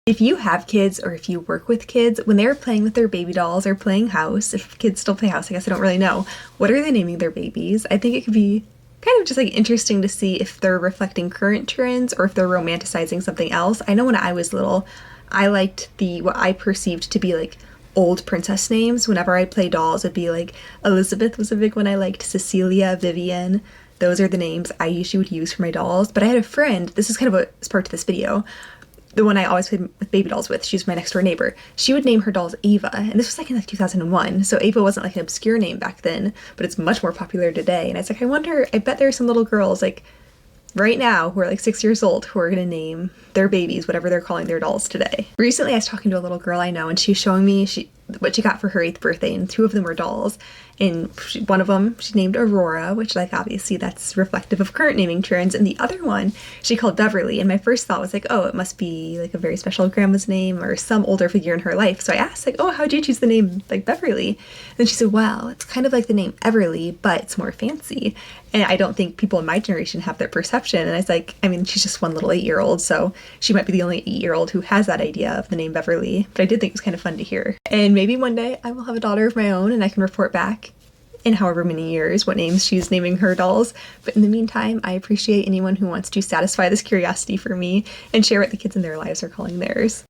If you have kids or if you work with kids, when they're playing with their baby dolls or playing house, if kids still play house, I guess I don't really know, what are they naming their babies? I think it could be kind of just like interesting to see if they're reflecting current trends or if they're romanticizing something else. I know when I was little, I liked what I perceived to be like old princess names. Whenever I play dolls, it'd be like Elizabeth was a big one I liked, Cecilia, Vivian. Those are the names I usually would use for my dolls. But I had a friend, this is kind of what sparked this video, the one I always played with baby dolls with. She's my next door neighbor. She would name her dolls Ava, and this was like in like 2001. So Ava wasn't like an obscure name back then, but it's much more popular today. And I was like, I bet there are some little girls like right now who are like 6 years old who are gonna name their babies whatever they're calling their dolls today. Recently I was talking to a little girl I know, and she's showing me what she got for her 8th birthday, and 2 of them were dolls. And one of them she named Aurora, which like obviously that's reflective of current naming trends, and the other one she called Beverly. And my first thought was like, oh, it must be like a very special grandma's name or some older figure in her life. So I asked like, oh, how'd you choose the name like Beverly? And then she said, well, it's kind of like the name Everly, but it's more fancy. And I don't think people in my generation have that perception. And I was like, I mean, she's just one little 8-year-old, so she might be the only 8-year-old who has that idea of the name Beverly. But I did think it was kind of fun to hear. And maybe one day I will have a daughter of my own and I can report back in however many years what names she's naming her dolls. But in the meantime, I appreciate anyone who wants to satisfy this curiosity for me and share what the kids in their lives are calling theirs.